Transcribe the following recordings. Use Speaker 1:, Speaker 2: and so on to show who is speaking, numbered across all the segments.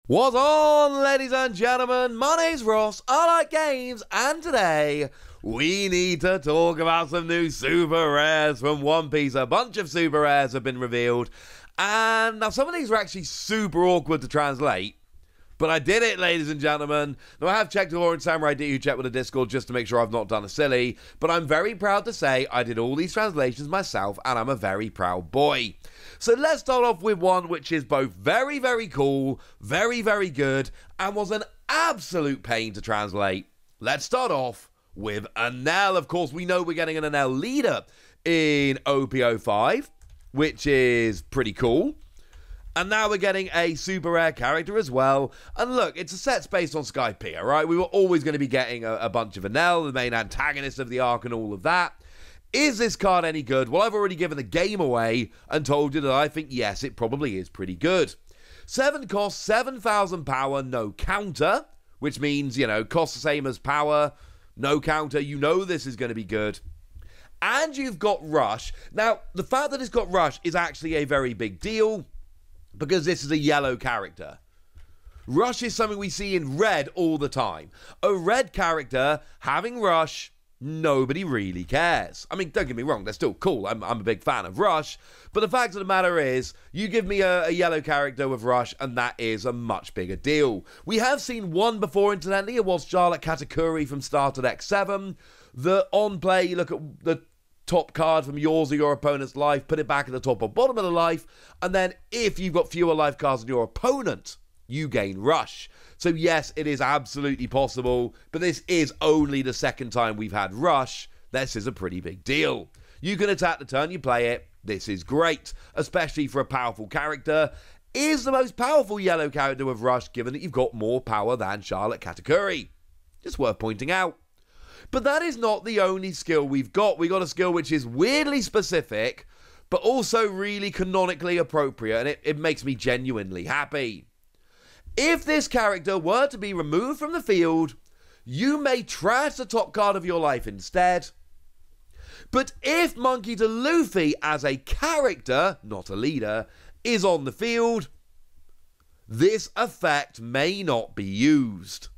Speaker 1: What's on, ladies and gentlemen? My name's Ross, I like games, and today we need to talk about some new super rares from One Piece. A bunch of super rares have been revealed, and now some of these are actually super awkward to translate, but I did it, ladies and gentlemen. Now, I have checked with Orange Samurai D, who checked with the Discord just to make sure I've not done a silly, but I'm very proud to say I did all these translations myself, and I'm a very proud boy. So let's start off with one which is both very, very cool, very, very good, and was an absolute pain to translate. Let's start off with Enel. Of course, we know we're getting an Enel leader in OP-05, which is pretty cool. And now we're getting a super rare character as well. And look, it's a set based on Skypiea, right? We were always going to be getting a bunch of Enel, the main antagonist of the arc and all of that. Is this card any good? Well, I've already given the game away and told you that I think, yes, it probably is pretty good. 7 cost, 7,000 power, no counter, which means, you know, costs the same as power, no counter. You know this is going to be good. And you've got Rush. Now, the fact that it's got Rush is actually a very big deal because this is a yellow character. Rush is something we see in red all the time. A red character having Rush, nobody really cares. I mean, don't get me wrong, they're still cool. I'm a big fan of Rush. But the fact of the matter is, you give me a yellow character with Rush, and that is a much bigger deal. We have seen one before, incidentally. It was Charlotte Katakuri from Starter Deck 7. The on play, you look at the top card from yours or your opponent's life, put it back at the top or bottom of the life, and then if you've got fewer life cards than your opponent, you gain Rush. So yes, it is absolutely possible, but this is only the second time we've had Rush. This is a pretty big deal. You can attack the turn you play it. This is great, especially for a powerful character. Is the most powerful yellow character with Rush, given that you've got more power than Charlotte Katakuri. Just worth pointing out. But that is not the only skill we've got. We've got a skill which is weirdly specific, but also really canonically appropriate, and it makes me genuinely happy. If this character were to be removed from the field, you may trash the top card of your life instead. But if Monkey D. Luffy as a character, not a leader, is on the field, this effect may not be used.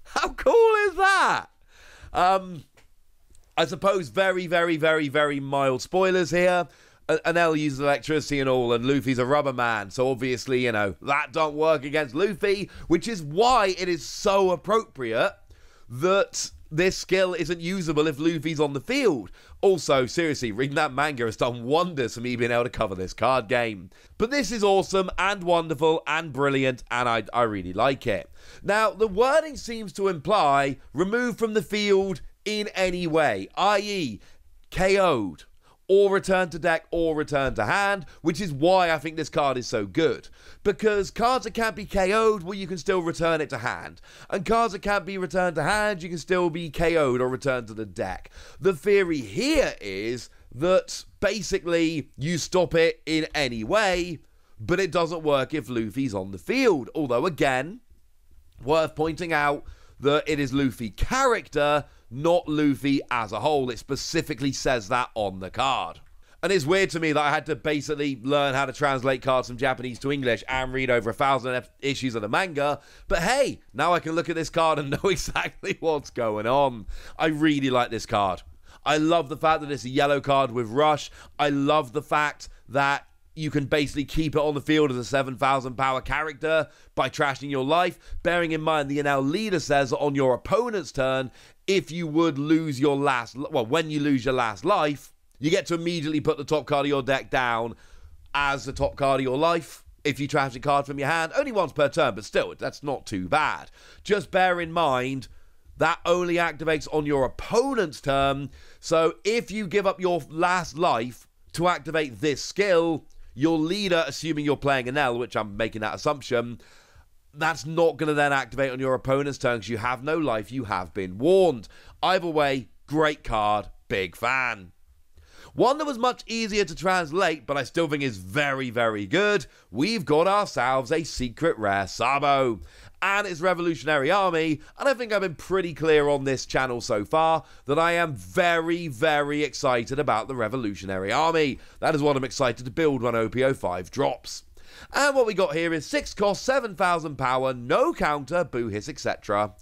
Speaker 1: How cool is that? I suppose very, very, very, very mild spoilers here. Enel uses electricity and all, and Luffy's a rubber man, so obviously, you know, that don't work against Luffy, which is why it is so appropriate that this skill isn't usable if Luffy's on the field. Also, seriously, reading that manga has done wonders for me being able to cover this card game. But this is awesome and wonderful and brilliant, and I really like it. Now, the wording seems to imply removed from the field in any way, i.e. KO'd, or return to deck, or return to hand, which is why I think this card is so good. Because cards that can't be KO'd, well, you can still return it to hand. And cards that can't be returned to hand, you can still be KO'd or returned to the deck. The theory here is that basically you stop it in any way, but it doesn't work if Luffy's on the field. Although, again, worth pointing out that it is Luffy character, not Luffy as a whole. It specifically says that on the card. And it's weird to me that I had to basically learn how to translate cards from Japanese to English and read over 1,000 issues of the manga. But hey, now I can look at this card and know exactly what's going on. I really like this card. I love the fact that it's a yellow card with Rush. I love the fact that you can basically keep it on the field as a 7,000 power character by trashing your life. Bearing in mind the Enel leader says that on your opponent's turn, if you would lose your last, well, when you lose your last life, you get to immediately put the top card of your deck down as the top card of your life. If you trash a card from your hand, only once per turn, but still, that's not too bad. Just bear in mind that only activates on your opponent's turn. So if you give up your last life to activate this skill, your leader, assuming you're playing an L, which I'm making that assumption, that's not going to then activate on your opponent's turn because you have no life, you have been warned. Either way, great card, big fan. One that was much easier to translate, but I still think is very, very good. We've got ourselves a secret rare Sabo and its Revolutionary Army, and I think I've been pretty clear on this channel so far that I am very, very excited about the Revolutionary Army. That is what I'm excited to build when OP-05 drops. And what we got here is 6 cost, 7,000 power, no counter, boo hiss, etc.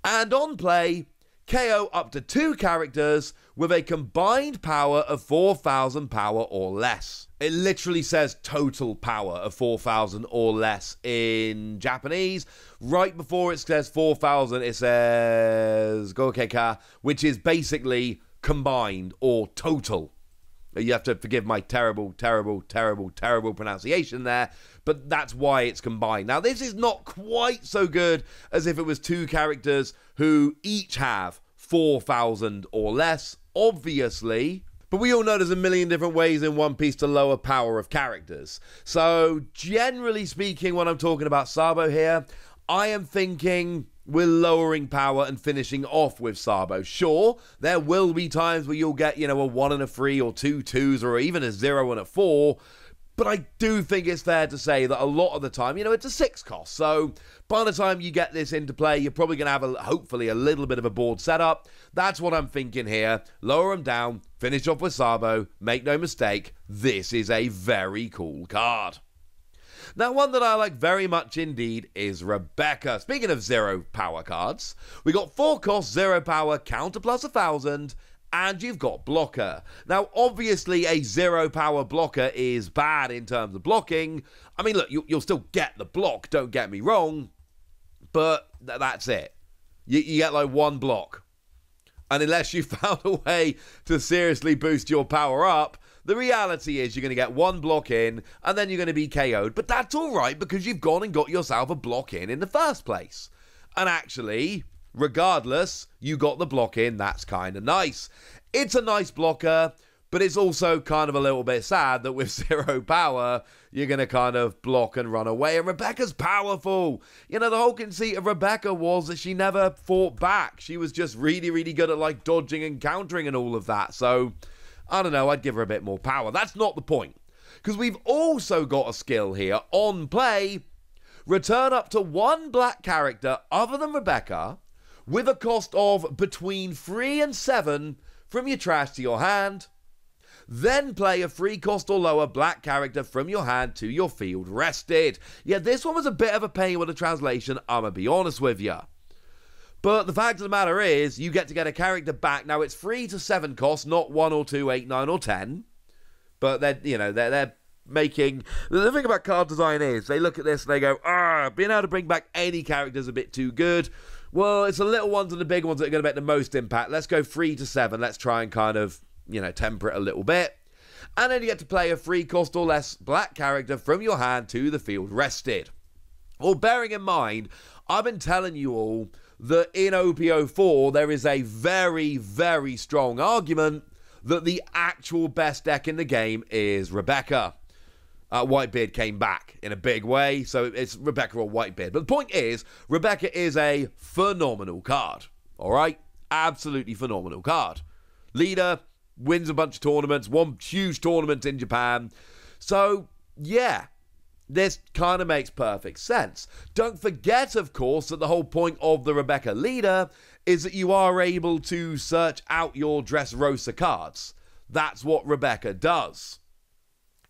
Speaker 1: And on play, KO up to 2 characters with a combined power of 4,000 power or less. It literally says total power of 4,000 or less in Japanese. Right before it says 4,000, it says Gokeka, which is basically combined or total. You have to forgive my terrible pronunciation there, but that's why it's combined. Now, this is not quite so good as if it was 2 characters who each have 4,000 or less, obviously. But we all know there's a million different ways in One Piece to lower power of characters. So, generally speaking, when I'm talking about Sabo here, I am thinking we're lowering power and finishing off with Sabo. Sure, there will be times where you'll get, a 1 and a 3 or 2 2s or even a 0 and a 4. But I do think it's fair to say that a lot of the time, it's a 6 cost. So by the time you get this into play, you're probably going to have, hopefully, a little bit of a board setup. That's what I'm thinking here. Lower them down, finish off with Sabo. Make no mistake, this is a very cool card. Now, one that I like very much indeed is Rebecca. Speaking of 0 power cards, we got 4 cost, 0 power, counter plus 1,000, and you've got blocker. Now, obviously, a 0 power blocker is bad in terms of blocking. I mean, look, you'll still get the block, don't get me wrong, but that's it. You get like 1 block. And unless you found a way to seriously boost your power up, the reality is you're going to get 1 block in, and then you're going to be KO'd. But that's all right, because you've gone and got yourself a block in the first place. And actually, regardless, you got the block in. That's kind of nice. It's a nice blocker, but it's also kind of a little bit sad that with 0 power, you're going to kind of block and run away. And Rebecca's powerful. The whole conceit of Rebecca was that she never fought back. She was just really, really good at, like, dodging and countering and all of that. So, I don't know, I'd give her a bit more power. That's not the point. Because we've also got a skill here on play. Return up to 1 black character other than Rebecca with a cost of between 3 and 7 from your trash to your hand. Then play a 3 cost or lower black character from your hand to your field rested. Yeah, this one was a bit of a pain with the translation, I'm going to be honest with you. But the fact of the matter is, you get to get a character back. Now, it's 3 to 7 costs, not 1 or 2, 8, 9 or 10. But they're making... The thing about card design is, they look at this and they go, being able to bring back any character is a bit too good. Well, it's the little ones and the big ones that are going to make the most impact. Let's go 3 to 7. Let's try and kind of, temper it a little bit. And then you get to play a 3 cost or less black character from your hand to the field rested. Well, bearing in mind, I've been telling you all that in OP-04 there is a very, very strong argument that the actual best deck in the game is Rebecca. Whitebeard came back in a big way, so it's Rebecca or Whitebeard. But the point is, Rebecca is a phenomenal card. Alright? Absolutely phenomenal card. Leader, wins a bunch of tournaments, won huge tournaments in Japan. So, yeah. This kind of makes perfect sense. Don't forget, of course, that the whole point of the Rebecca leader is that you are able to search out your Dressrosa cards. That's what Rebecca does.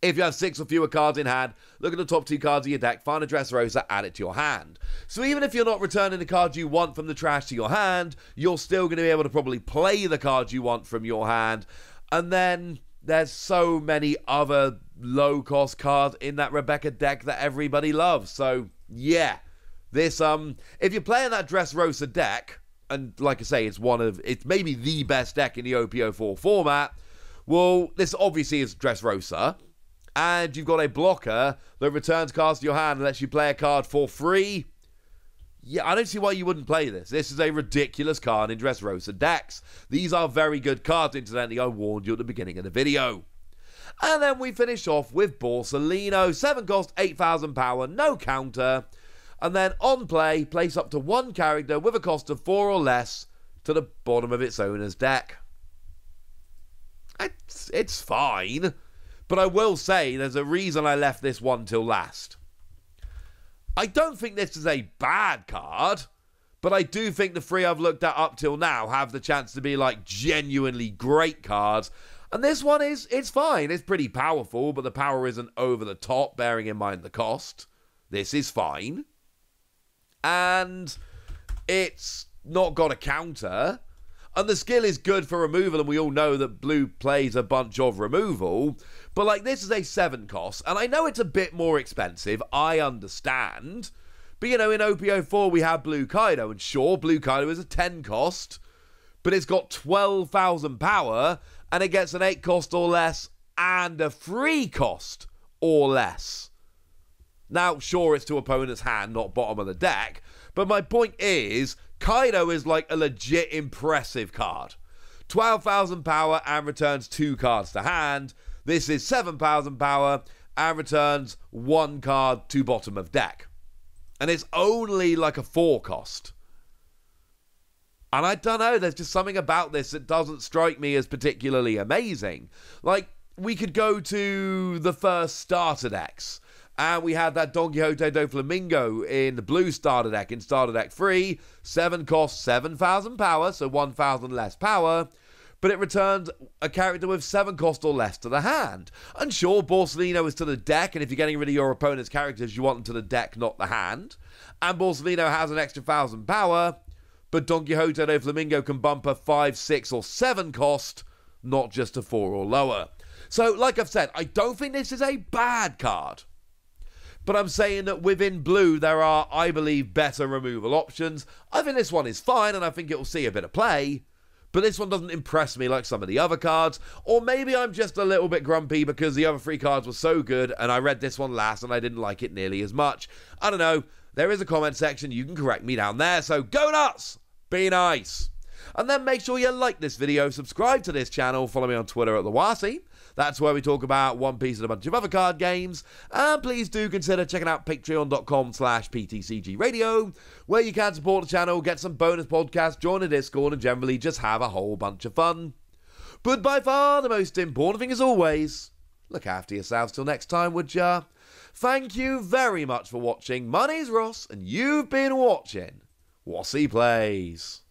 Speaker 1: If you have 6 or fewer cards in hand, look at the top 2 cards of your deck, find a Dressrosa, add it to your hand. So even if you're not returning the cards you want from the trash to your hand, you're still going to be able to probably play the cards you want from your hand. And then there's so many other low-cost cards in that Rebecca deck that everybody loves. So, yeah. This, if you're playing that Dressrosa deck, and like I say, it's maybe the best deck in the OP-04 format, well, this obviously is Dressrosa, and you've got a blocker that returns cards to your hand and lets you play a card for free. Yeah, I don't see why you wouldn't play this. This is a ridiculous card in Dressrosa decks. These are very good cards, incidentally. I warned you at the beginning of the video. And then we finish off with Borsalino. 7 cost, 8,000 power, no counter. And then on play, place up to 1 character with a cost of 4 or less to the bottom of its owner's deck. It's fine. But I will say there's a reason I left this one till last. I don't think this is a bad card, but I do think the 3 I've looked at up till now have the chance to be like genuinely great cards. And this one it's fine. It's pretty powerful, but the power isn't over the top, bearing in mind the cost. This is fine. And it's not got a counter. And the skill is good for removal, and we all know that blue plays a bunch of removal. But, like, this is a 7 cost, and I know it's a bit more expensive. I understand. But, you know, in OP-04 we have blue Kaido, and sure, blue Kaido is a 10 cost, but it's got 12,000 power, and it gets an 8 cost or less, and a 3 cost or less. Now, sure, it's to opponent's hand, not bottom of the deck, but my point is, Kaido is like a legit impressive card. 12,000 power and returns 2 cards to hand. This is 7,000 power and returns 1 card to bottom of deck. And it's only like a 4 cost. And I don't know, there's just something about this that doesn't strike me as particularly amazing. Like, we could go to the first starter decks. And we had that Don Quixote do Flamingo in the blue starter deck in starter deck 3. 7 costs 7,000 power, so 1,000 less power. But it returns a character with 7 cost or less to the hand. And sure, Borsellino is to the deck, and if you're getting rid of your opponent's characters, you want them to the deck, not the hand. And Borsellino has an extra 1,000 power, but Don Quixote do Flamingo can bump a 5, 6, or 7 cost, not just a 4 or lower. So, like I've said, I don't think this is a bad card. But I'm saying that within blue, there are, I believe, better removal options. I think this one is fine, and I think it will see a bit of play. But this one doesn't impress me like some of the other cards. Or maybe I'm just a little bit grumpy because the other 3 cards were so good, and I read this one last, and I didn't like it nearly as much. I don't know. There is a comment section. You can correct me down there. So go nuts! Be nice! And then make sure you like this video, subscribe to this channel, follow me on Twitter at TheWasi. That's where we talk about One Piece and a bunch of other card games. And please do consider checking out patreon.com/PTCG Radio, where you can support the channel, get some bonus podcasts, join a Discord, and generally just have a whole bunch of fun. But by far the most important thing, as always, look after yourselves till next time, would ya? Thank you very much for watching. My name's Ross, and you've been watching Wasi Plays.